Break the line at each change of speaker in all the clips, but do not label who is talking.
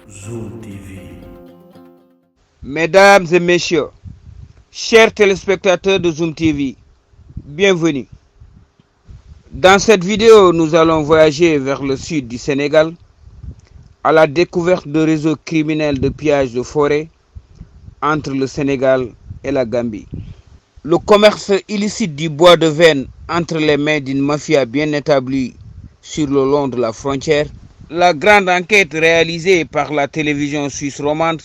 Zoom TV.
Mesdames et messieurs, chers téléspectateurs de Zoom TV, bienvenue. Dans cette vidéo, nous allons voyager vers le sud du Sénégal à la découverte de réseaux criminels de pillage de forêt entre le Sénégal et la Gambie. Le commerce illicite du bois de veine entre les mains d'une mafia bien établie sur le long de la frontière, la grande enquête réalisée par la télévision suisse romande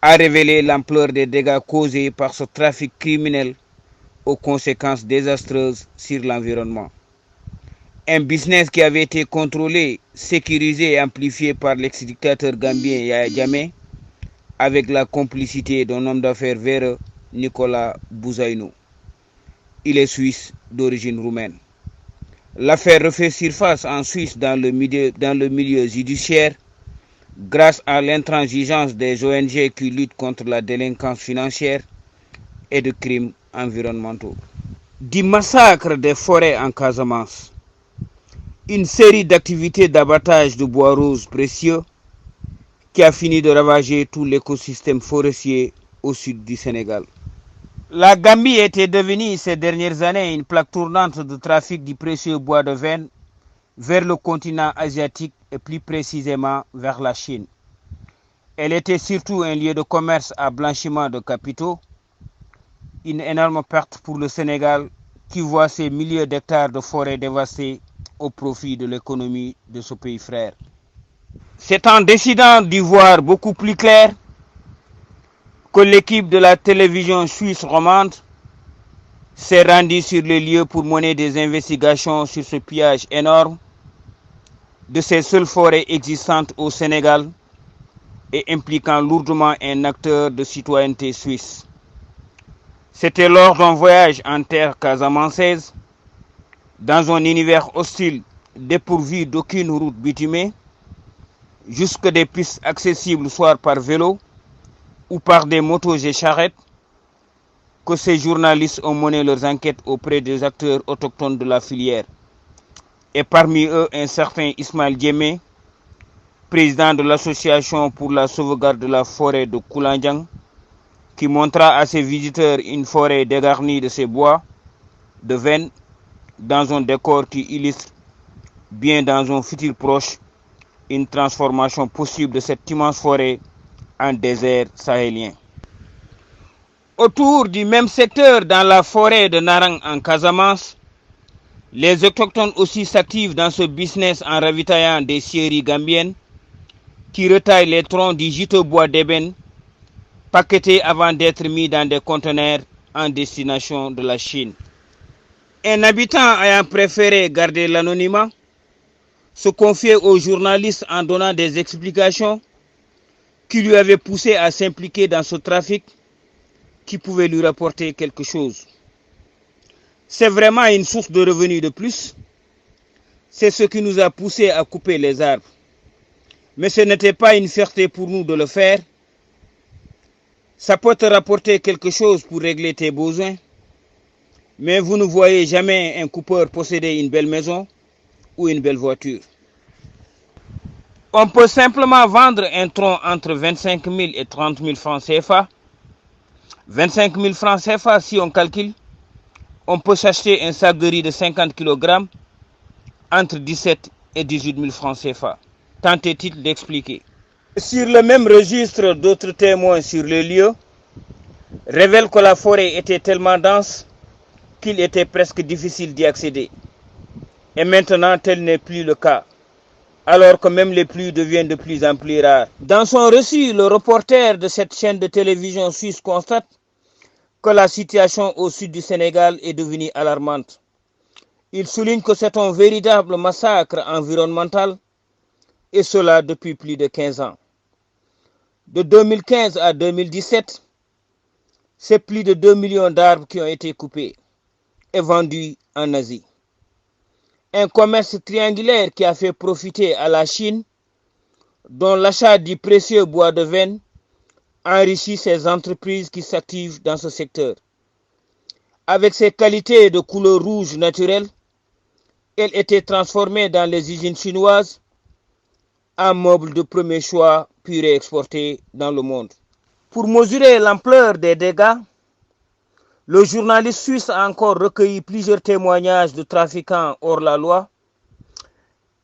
a révélé l'ampleur des dégâts causés par ce trafic criminel aux conséquences désastreuses sur l'environnement. Un business qui avait été contrôlé, sécurisé et amplifié par l'ex-dictateur gambien Yahya Jammeh avec la complicité d'un homme d'affaires véreux, Nicolas Bouzainou. Il est suisse d'origine roumaine. L'affaire refait surface en Suisse dans le milieu judiciaire grâce à l'intransigeance des ONG qui luttent contre la délinquance financière et de crimes environnementaux. Du massacre des forêts en Casamance, une série d'activités d'abattage de bois roses précieux qui a fini de ravager tout l'écosystème forestier au sud du Sénégal. La Gambie était devenue ces dernières années une plaque tournante de trafic du précieux bois de veine vers le continent asiatique et plus précisément vers la Chine. Elle était surtout un lieu de commerce à blanchiment de capitaux, une énorme perte pour le Sénégal qui voit ses milliers d'hectares de forêts dévastés au profit de l'économie de ce pays frère. C'est en décidant d'y voir beaucoup plus clair que l'équipe de la télévision suisse romande s'est rendue sur les lieux pour mener des investigations sur ce pillage énorme de ces seules forêts existantes au Sénégal et impliquant lourdement un acteur de citoyenneté suisse. C'était lors d'un voyage en terre casamançaise, dans un univers hostile dépourvu d'aucune route bitumée, jusque des pistes accessibles soit par vélo ou par des motos et charrettes, que ces journalistes ont mené leurs enquêtes auprès des acteurs autochtones de la filière. Et parmi eux, un certain Ismaël Djemé, président de l'association pour la sauvegarde de la forêt de Koulandjang, qui montra à ses visiteurs une forêt dégarnie de ses bois de veine dans un décor qui illustre bien dans un futur proche une transformation possible de cette immense forêt en désert sahélien. Autour du même secteur, dans la forêt de Narang en Casamance, les autochtones aussi s'activent dans ce business en ravitaillant des scieries gambiennes qui retaillent les troncs du juteux bois d'ébène, paquetés avant d'être mis dans des conteneurs en destination de la Chine. Un habitant ayant préféré garder l'anonymat se confiait aux journalistes en donnant des explications qui lui avaient poussé à s'impliquer dans ce trafic qui pouvait lui rapporter quelque chose. C'est vraiment une source de revenus de plus. C'est ce qui nous a poussé à couper les arbres. Mais ce n'était pas une fierté pour nous de le faire. Ça peut te rapporter quelque chose pour régler tes besoins. Mais vous ne voyez jamais un coupeur posséder une belle maison ou une belle voiture. On peut simplement vendre un tronc entre 25 000 et 30 000 francs CFA. 25 000 francs CFA, si on calcule, on peut s'acheter un sac de riz de 50 kg entre 17 et 18 000 francs CFA. Tant est-il d'expliquer. Sur le même registre, d'autres témoins sur le lieu révèlent que la forêt était tellement dense qu'il était presque difficile d'y accéder. Et maintenant, tel n'est plus le cas, alors que même les pluies deviennent de plus en plus rares. Dans son récit, le reporter de cette chaîne de télévision suisse constate que la situation au sud du Sénégal est devenue alarmante. Il souligne que c'est un véritable massacre environnemental, et cela depuis plus de 15 ans. De 2015 à 2017, c'est plus de 2 millions d'arbres qui ont été coupés et vendus en Asie. Un commerce triangulaire qui a fait profiter à la Chine, dont l'achat du précieux bois de veine enrichit ces entreprises qui s'activent dans ce secteur. Avec ses qualités de couleur rouge naturelle, elle était transformée dans les usines chinoises un meuble de premier choix puis réexporté dans le monde. Pour mesurer l'ampleur des dégâts, le journaliste suisse a encore recueilli plusieurs témoignages de trafiquants hors la loi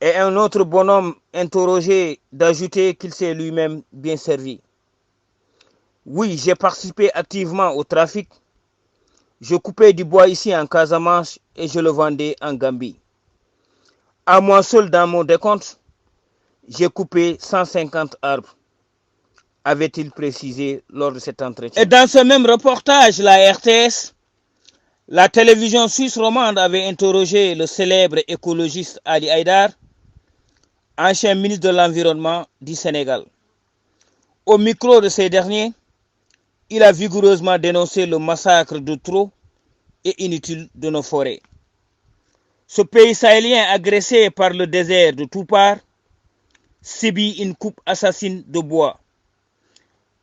et un autre bonhomme interrogé d'ajouter qu'il s'est lui-même bien servi. Oui, j'ai participé activement au trafic. Je coupais du bois ici en Casamance et je le vendais en Gambie. À moi seul dans mon décompte, j'ai coupé 150 arbres, avait-il précisé lors de cet entretien. Et dans ce même reportage, la RTS, la télévision suisse romande avait interrogé le célèbre écologiste Ali Haïdar, ancien ministre de l'Environnement du Sénégal. Au micro de ces derniers, il a vigoureusement dénoncé le massacre de trop et inutile de nos forêts. Ce pays sahélien agressé par le désert de toutes parts subit une coupe assassine de bois.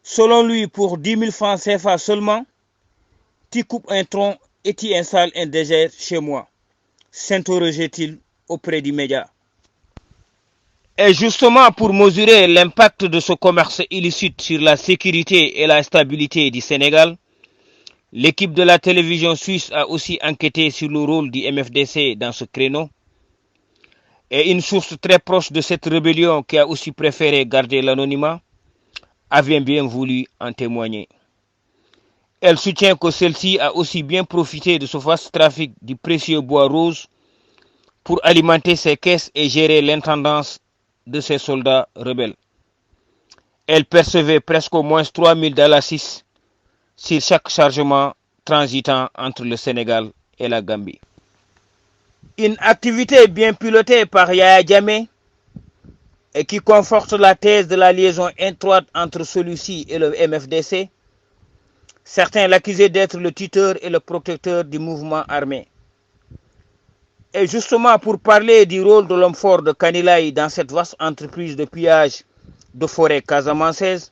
Selon lui, pour 10 000 francs CFA seulement, tu coupes un tronc et tu installes un désert chez moi, s'interrogeait-il auprès du média. Et justement, pour mesurer l'impact de ce commerce illicite sur la sécurité et la stabilité du Sénégal, l'équipe de la télévision suisse a aussi enquêté sur le rôle du MFDC dans ce créneau. Et une source très proche de cette rébellion qui a aussi préféré garder l'anonymat avait bien voulu en témoigner. Elle soutient que celle-ci a aussi bien profité de ce vaste trafic du précieux bois rose pour alimenter ses caisses et gérer l'intendance de ses soldats rebelles. Elle percevait presque au moins 3 000 $ sur chaque chargement transitant entre le Sénégal et la Gambie. Une activité bien pilotée par Yaya Jammeh et qui conforte la thèse de la liaison étroite entre celui-ci et le MFDC. Certains l'accusaient d'être le tuteur et le protecteur du mouvement armé. Et justement, pour parler du rôle de l'homme fort de Kanilaï dans cette vaste entreprise de pillage de forêt casamançaise,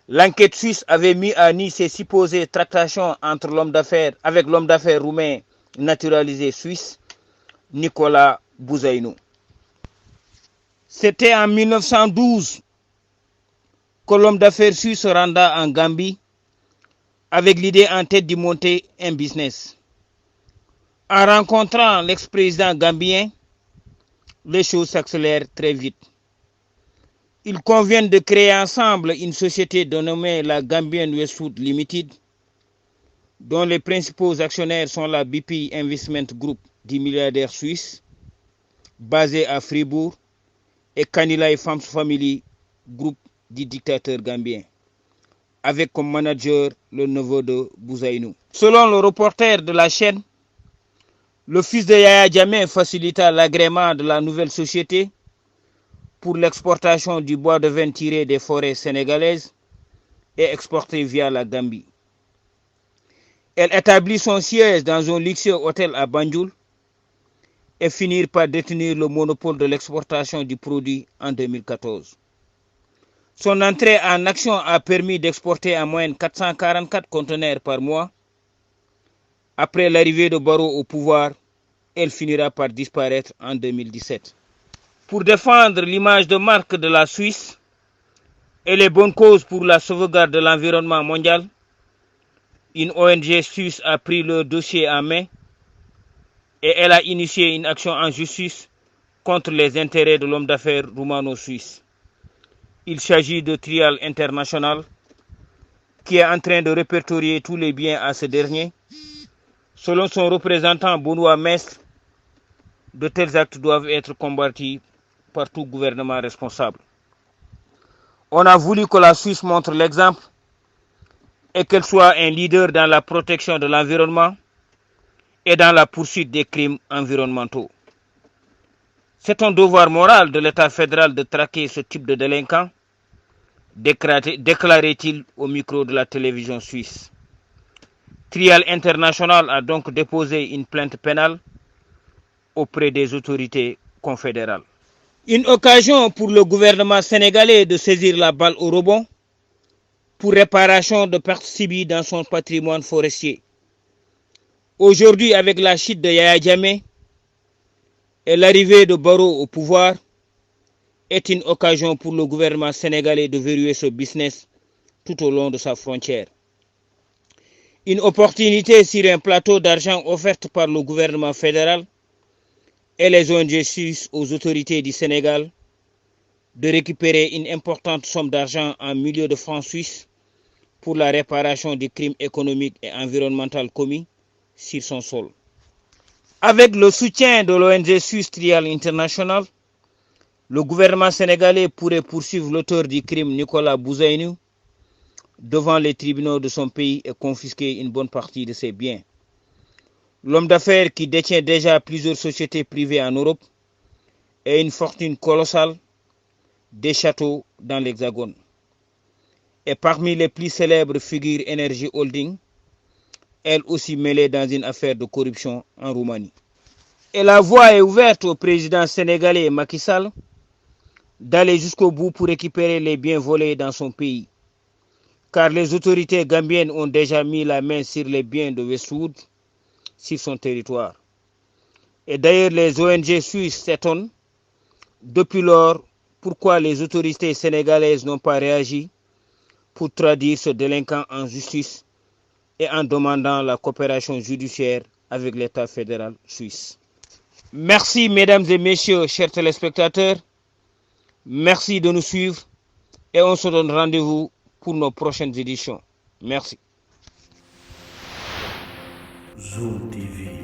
l'enquête suisse avait mis à nu ces supposées tractations entre l'homme d'affaires avec l'homme d'affaires roumain naturalisé suisse, Nicolas Bouzaïnou. C'était en 1912 que l'homme d'affaires suisse se renda en Gambie avec l'idée en tête de monter un business. En rencontrant l'ex-président gambien, les choses s'accélèrent très vite. Ils conviennent de créer ensemble une société dénommée la Gambian Westwood Limited, dont les principaux actionnaires sont la BP Investment Group du milliardaire suisse, basé à Fribourg, et Kanilaï Farms Family Group du dictateur gambien, avec comme manager le neveu de Bouzaïnou. Selon le reporter de la chaîne, le fils de Yaya Jammeh facilita l'agrément de la nouvelle société pour l'exportation du bois de vin tiré des forêts sénégalaises et exporté via la Gambie. Elle établit son siège dans un luxueux hôtel à Banjul et finit par détenir le monopole de l'exportation du produit en 2014. Son entrée en action a permis d'exporter en moyenne 444 conteneurs par mois. Après l'arrivée de Barrow au pouvoir, elle finira par disparaître en 2017. Pour défendre l'image de marque de la Suisse et les bonnes causes pour la sauvegarde de l'environnement mondial, une ONG suisse a pris le dossier en main et elle a initié une action en justice contre les intérêts de l'homme d'affaires roumano-suisse. Il s'agit de Trial International qui est en train de répertorier tous les biens à ce dernier. Selon son représentant Benoît Mestre, de tels actes doivent être combattus par tout gouvernement responsable. On a voulu que la Suisse montre l'exemple et qu'elle soit un leader dans la protection de l'environnement et dans la poursuite des crimes environnementaux. C'est un devoir moral de l'État fédéral de traquer ce type de délinquants, déclarait-il au micro de la télévision suisse. Trial International a donc déposé une plainte pénale auprès des autorités confédérales. Une occasion pour le gouvernement sénégalais de saisir la balle au rebond pour réparation de pertes subies dans son patrimoine forestier. Aujourd'hui, avec la chute de Yaya Jammeh et l'arrivée de Barrow au pouvoir, est une occasion pour le gouvernement sénégalais de verrouiller ce business tout au long de sa frontière. Une opportunité sur un plateau d'argent offerte par le gouvernement fédéral et les ONG suisses aux autorités du Sénégal de récupérer une importante somme d'argent en millions de francs suisses pour la réparation des crimes économiques et environnementaux commis sur son sol. Avec le soutien de l'ONG Suisse Trial International, le gouvernement sénégalais pourrait poursuivre l'auteur du crime Nicolas Bouzainou devant les tribunaux de son pays et confisquer une bonne partie de ses biens. L'homme d'affaires qui détient déjà plusieurs sociétés privées en Europe et une fortune colossale, des châteaux dans l'Hexagone. Et parmi les plus célèbres figures Energy Holding, elle aussi mêlée dans une affaire de corruption en Roumanie. Et la voie est ouverte au président sénégalais Macky Sall d'aller jusqu'au bout pour récupérer les biens volés dans son pays. Car les autorités gambiennes ont déjà mis la main sur les biens de Westwood sur son territoire. Et d'ailleurs, les ONG suisses s'étonnent depuis lors pourquoi les autorités sénégalaises n'ont pas réagi pour traduire ce délinquant en justice et en demandant la coopération judiciaire avec l'État fédéral suisse. Merci mesdames et messieurs, chers téléspectateurs. Merci de nous suivre et on se donne rendez-vous pour nos prochaines éditions. Merci.
Zoom TV.